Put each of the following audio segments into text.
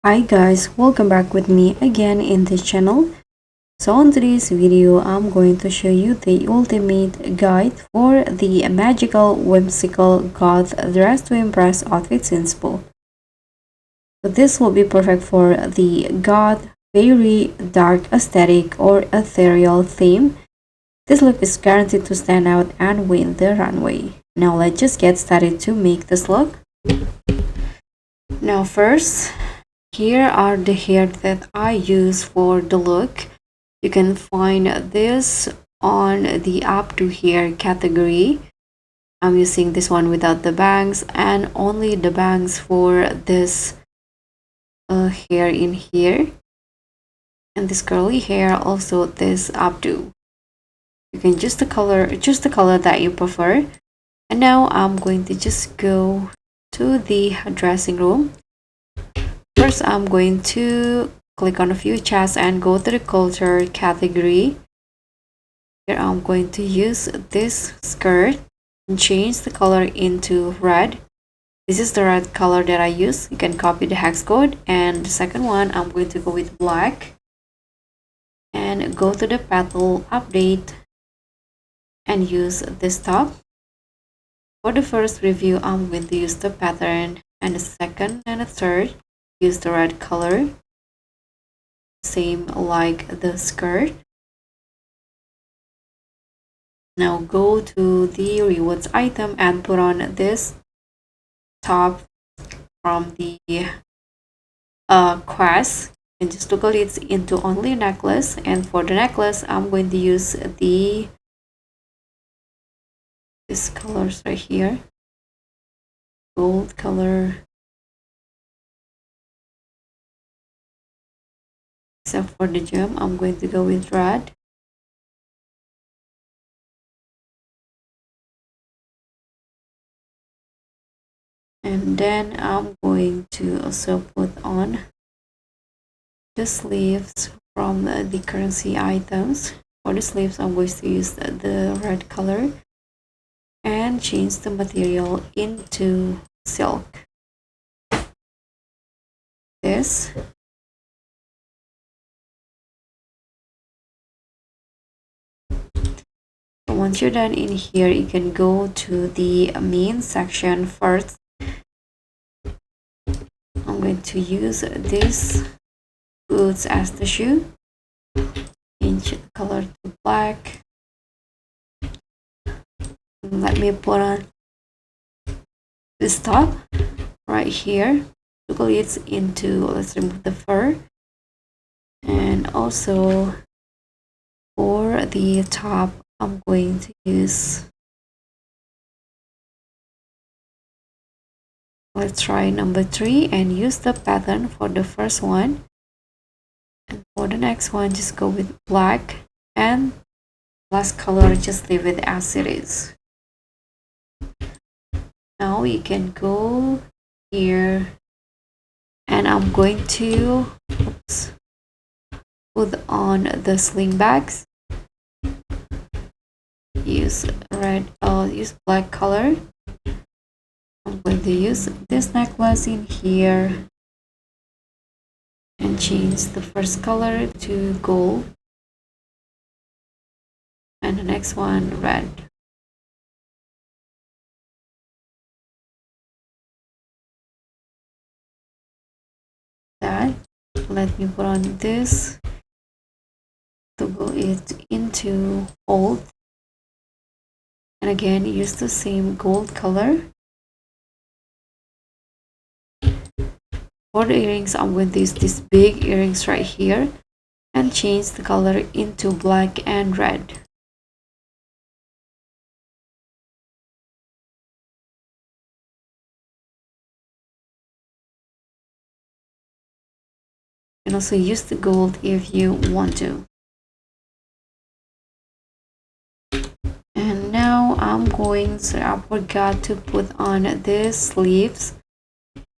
Hi guys, welcome back with me again in this channel. So in today's video, I'm going to show you the ultimate guide for the magical, whimsical goth dress to impress outfits inspo. So this will be perfect for the goth, very dark aesthetic or ethereal theme. This look is guaranteed to stand out and win the runway. Now let's just get started to make this look. Now first, here are the hair that I use for the look. You can find this on the up to hair category. I'm using this one without the bangs and only the bangs for this hair in here. And this curly hair also this up to. You can choose the color that you prefer. And now I'm going to just go to the dressing room. First, I'm going to click on a few chats and go to the culture category. Here I'm going to use this skirt and change the color into red. This is the red color that I use. You can copy the hex code. And the second one, I'm going to go with black and go to the petal update and use this top. For the first review, I'm going to use the pattern, and the second and the third use the red color, same like the skirt. Now go to the rewards item and put on this top from the quest and just toggle it into only necklace. And for the necklace, I'm going to use these colors right here, gold color. Except for the gem, I'm going to go with red. And then I'm going to also put on the sleeves from the currency items. For the sleeves, I'm going to use the red color and change the material into silk. This. Once you're done in here, you can go to the main section first. I'm going to use these boots as the shoe. Change the color to black. Let me put on this top right here. Toggle it into, let's remove the fur. And also for the top, I'm going to use, let's try number 3 and use the pattern for the first one. And for the next one, just go with black, and last color, just leave it as it is. Now you can go here, and I'm going to put on the sling bags. Use black color. I'm going to use this necklace in here and change the first color to gold and the next one red. That, let me put on this, toggle it into gold, and again use the same gold color. For the earrings, I'm going to use these big earrings right here and change the color into black and red. You can also use the gold if you want to. And now I forgot to put on the sleeves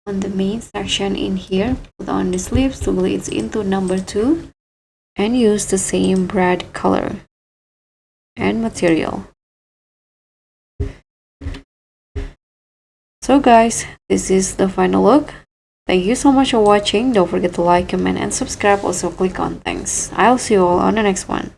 on the main section in here. Put on the sleeves, toggle it into number 2 and use the same red color and material. So guys, this is the final look. Thank you so much for watching. Don't forget to like, comment, and subscribe. Also click on thanks. I'll see you all on the next one.